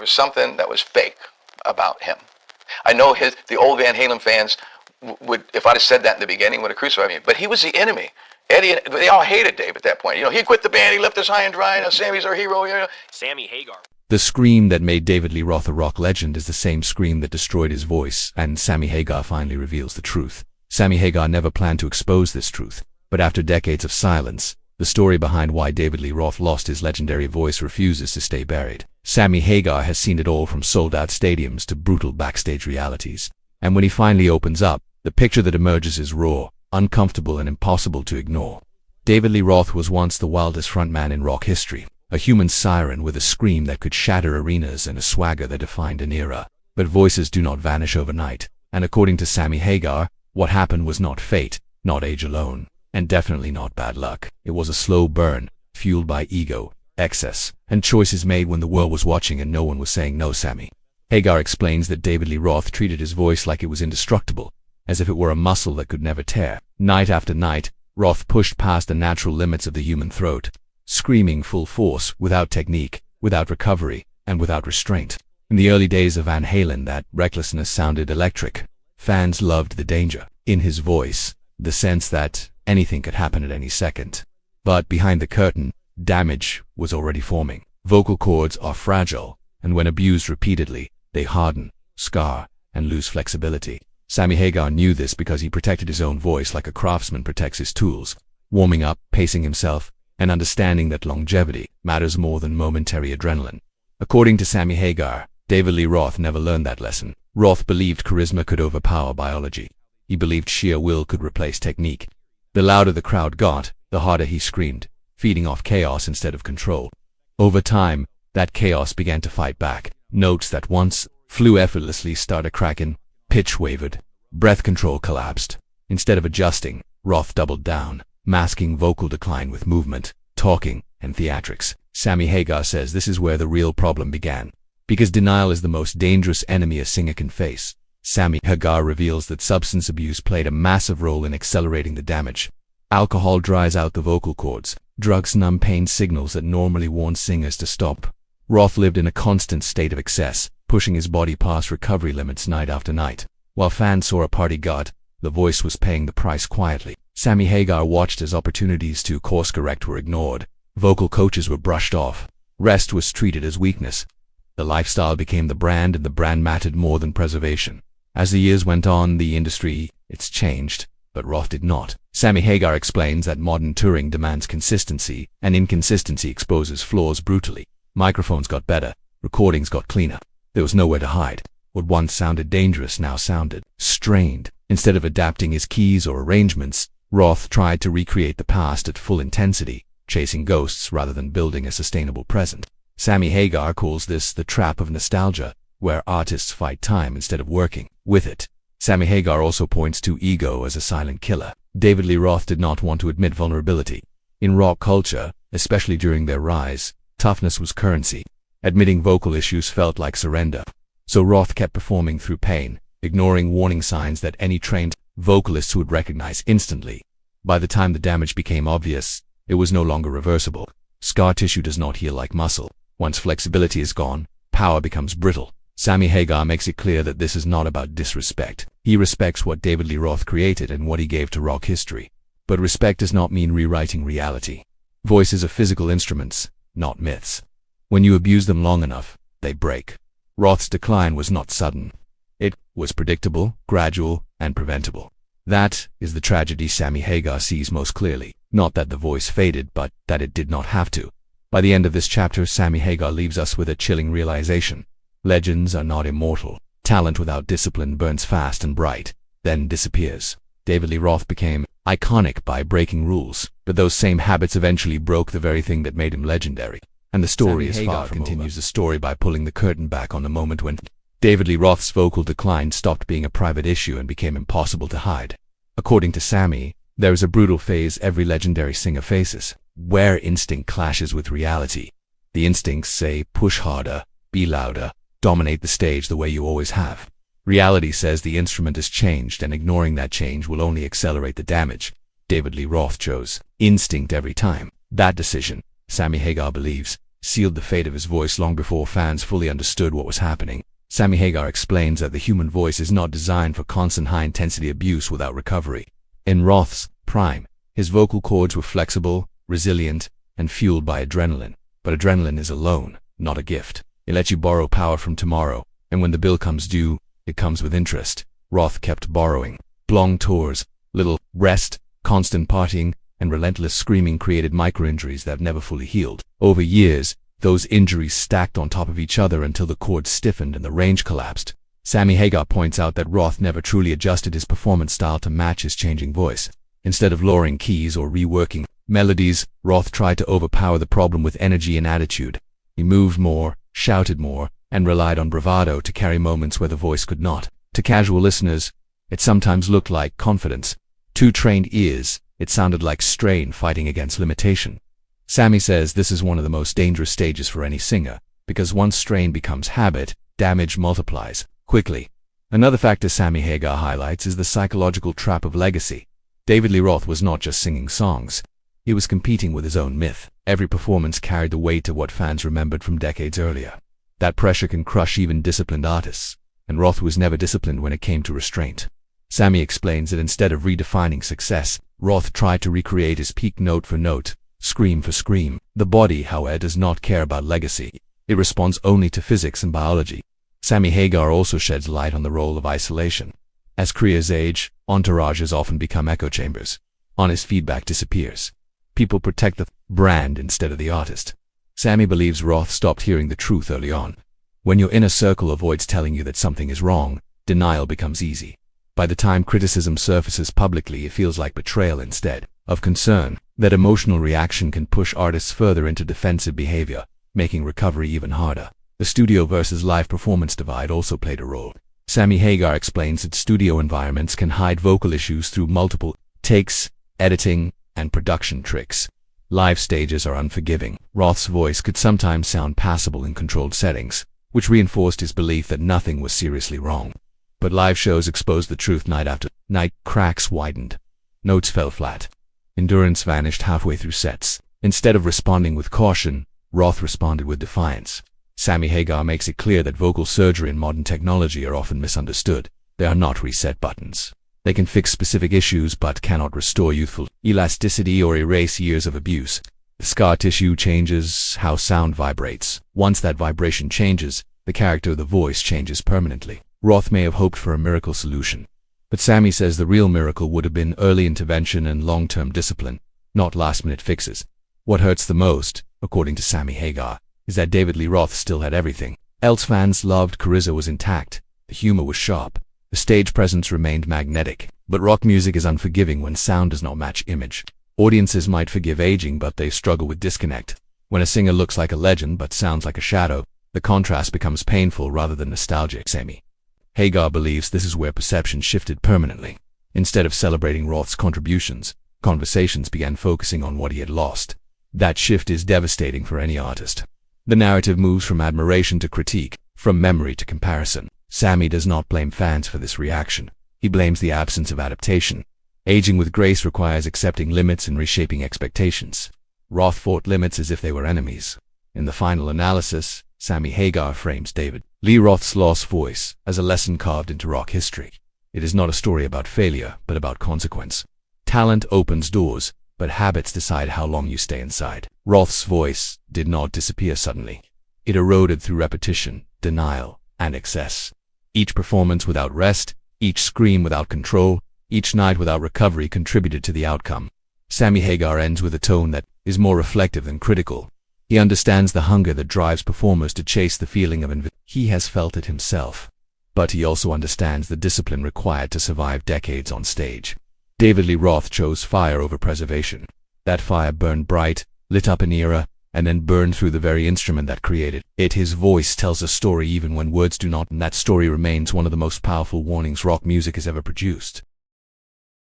was something that was fake about him. I know the old Van Halen fans would, if I'd have said that in the beginning, would have crucified me. But he was the enemy. Eddie, they all hated Dave at that point. He quit the band, he left us high and dry, Sammy's our hero. Sammy Hagar. The scream that made David Lee Roth a rock legend is the same scream that destroyed his voice, and Sammy Hagar finally reveals the truth. Sammy Hagar never planned to expose this truth, but after decades of silence, the story behind why David Lee Roth lost his legendary voice refuses to stay buried. Sammy Hagar has seen it all, from sold-out stadiums to brutal backstage realities. And when he finally opens up, the picture that emerges is raw, uncomfortable, and impossible to ignore. David Lee Roth was once the wildest frontman in rock history, a human siren with a scream that could shatter arenas and a swagger that defined an era. But voices do not vanish overnight, and according to Sammy Hagar, what happened was not fate, not age alone, and definitely not bad luck. It was a slow burn, fueled by ego, excess, and choices made when the world was watching and no one was saying no. Sammy Hagar explains that David Lee Roth treated his voice like it was indestructible, as if it were a muscle that could never tear. Night after night, Roth pushed past the natural limits of the human throat, screaming full force, without technique, without recovery, and without restraint. In the early days of Van Halen, that recklessness sounded electric. Fans loved the danger in his voice, the sense that anything could happen at any second. But behind the curtain, damage was already forming. Vocal cords are fragile, and when abused repeatedly, they harden, scar, and lose flexibility. Sammy Hagar knew this because he protected his own voice like a craftsman protects his tools, warming up, pacing himself, and understanding that longevity matters more than momentary adrenaline. According to Sammy Hagar, David Lee Roth never learned that lesson. Roth believed charisma could overpower biology. He believed sheer will could replace technique. The louder the crowd got, the harder he screamed, feeding off chaos instead of control. Over time, that chaos began to fight back. Notes that once flew effortlessly started cracking, pitch wavered, breath control collapsed. Instead of adjusting, Roth doubled down, masking vocal decline with movement, talking, and theatrics. Sammy Hagar says this is where the real problem began, because denial is the most dangerous enemy a singer can face. Sammy Hagar reveals that substance abuse played a massive role in accelerating the damage. Alcohol dries out the vocal cords. Drugs numb pain signals that normally warn singers to stop. Roth lived in a constant state of excess, pushing his body past recovery limits night after night. While fans saw a party god, the voice was paying the price quietly. Sammy Hagar watched as opportunities to course-correct were ignored. Vocal coaches were brushed off. Rest was treated as weakness. The lifestyle became the brand, and the brand mattered more than preservation. As the years went on, the industry, it's changed, but Roth did not. Sammy Hagar explains that modern touring demands consistency, and inconsistency exposes flaws brutally. Microphones got better, recordings got cleaner. There was nowhere to hide. What once sounded dangerous now sounded strained. Instead of adapting his keys or arrangements, Roth tried to recreate the past at full intensity, chasing ghosts rather than building a sustainable present. Sammy Hagar calls this the trap of nostalgia, where artists fight time instead of working with it. Sammy Hagar also points to ego as a silent killer. David Lee Roth did not want to admit vulnerability. In rock culture, especially during their rise, toughness was currency. Admitting vocal issues felt like surrender. So Roth kept performing through pain, ignoring warning signs that any trained vocalist would recognize instantly. By the time the damage became obvious, it was no longer reversible. Scar tissue does not heal like muscle. Once flexibility is gone, power becomes brittle. Sammy Hagar makes it clear that this is not about disrespect. He respects what David Lee Roth created and what he gave to rock history. But respect does not mean rewriting reality. Voices are physical instruments, not myths. When you abuse them long enough, they break. Roth's decline was not sudden. It was predictable, gradual, and preventable. That is the tragedy Sammy Hagar sees most clearly. Not that the voice faded, but that it did not have to. By the end of this chapter, Sammy Hagar leaves us with a chilling realization. Legends are not immortal. Talent without discipline burns fast and bright, then disappears. David Lee Roth became iconic by breaking rules, but those same habits eventually broke the very thing that made him legendary. And the story is far from over. Continues the story by pulling the curtain back on the moment when David Lee Roth's vocal decline stopped being a private issue and became impossible to hide. According to Sammy, there is a brutal phase every legendary singer faces, where instinct clashes with reality. The instincts say, push harder, be louder, dominate the stage the way you always have. Reality says the instrument has changed, and ignoring that change will only accelerate the damage. David Lee Roth chose instinct every time. That decision, Sammy Hagar believes, sealed the fate of his voice long before fans fully understood what was happening. Sammy Hagar explains that the human voice is not designed for constant high-intensity abuse without recovery. In Roth's prime, his vocal cords were flexible, resilient, and fueled by adrenaline. But adrenaline is a loan, not a gift. It lets you borrow power from tomorrow, and when the bill comes due, it comes with interest. Roth kept borrowing. Long tours, little rest, constant partying, and relentless screaming created micro-injuries that never fully healed. Over years, those injuries stacked on top of each other until the cords stiffened and the range collapsed. Sammy Hagar points out that Roth never truly adjusted his performance style to match his changing voice. Instead of lowering keys or reworking melodies, Roth tried to overpower the problem with energy and attitude. He moved more, shouted more, and relied on bravado to carry moments where the voice could not. To casual listeners, it sometimes looked like confidence. To trained ears, it sounded like strain fighting against limitation. Sammy says this is one of the most dangerous stages for any singer, because once strain becomes habit, damage multiplies quickly. Another factor Sammy Hagar highlights is the psychological trap of legacy. David Lee Roth was not just singing songs. He was competing with his own myth. Every performance carried the weight of what fans remembered from decades earlier. That pressure can crush even disciplined artists, and Roth was never disciplined when it came to restraint. Sammy explains that instead of redefining success, Roth tried to recreate his peak note for note, scream for scream. The body, however, does not care about legacy. It responds only to physics and biology. Sammy Hagar also sheds light on the role of isolation. As careers age, entourages often become echo chambers. Honest feedback disappears. People protect the brand instead of the artist. Sammy believes Roth stopped hearing the truth early on. When your inner circle avoids telling you that something is wrong, denial becomes easy. By the time criticism surfaces publicly, it feels like betrayal instead of concern. That emotional reaction can push artists further into defensive behavior, making recovery even harder. The studio versus live performance divide also played a role. Sammy Hagar explains that studio environments can hide vocal issues through multiple takes, editing, and production tricks. Live stages are unforgiving. Roth's voice could sometimes sound passable in controlled settings, which reinforced his belief that nothing was seriously wrong. But live shows exposed the truth night after night. Cracks widened. Notes fell flat. Endurance vanished halfway through sets. Instead of responding with caution, Roth responded with defiance. Sammy Hagar makes it clear that vocal surgery and modern technology are often misunderstood. They are not reset buttons. They can fix specific issues but cannot restore youthful elasticity or erase years of abuse. The scar tissue changes how sound vibrates. Once that vibration changes, the character of the voice changes permanently. Roth may have hoped for a miracle solution, but Sammy says the real miracle would have been early intervention and long-term discipline, not last-minute fixes. What hurts the most, according to Sammy Hagar, is that David Lee Roth still had everything else fans loved. Charisma was intact, the humor was sharp, the stage presence remained magnetic. But rock music is unforgiving when sound does not match image. Audiences might forgive aging, but they struggle with disconnect. When a singer looks like a legend but sounds like a shadow, the contrast becomes painful rather than nostalgic. Sammy Hagar believes this is where perception shifted permanently. Instead of celebrating Roth's contributions, conversations began focusing on what he had lost. That shift is devastating for any artist. The narrative moves from admiration to critique, from memory to comparison. Sammy does not blame fans for this reaction. He blames the absence of adaptation. Aging with grace requires accepting limits and reshaping expectations. Roth fought limits as if they were enemies. In the final analysis, Sammy Hagar frames David Lee Roth's lost voice as a lesson carved into rock history. It is not a story about failure, but about consequence. Talent opens doors, but habits decide how long you stay inside. Roth's voice did not disappear suddenly. It eroded through repetition, denial, and excess. Each performance without rest, each scream without control, each night without recovery contributed to the outcome. Sammy Hagar ends with a tone that is more reflective than critical. He understands the hunger that drives performers to chase the feeling of invincibility. He has felt it himself. But he also understands the discipline required to survive decades on stage. David Lee Roth chose fire over preservation. That fire burned bright, lit up an era, and then burned through the very instrument that created it. His voice tells a story even when words do not, and that story remains one of the most powerful warnings rock music has ever produced.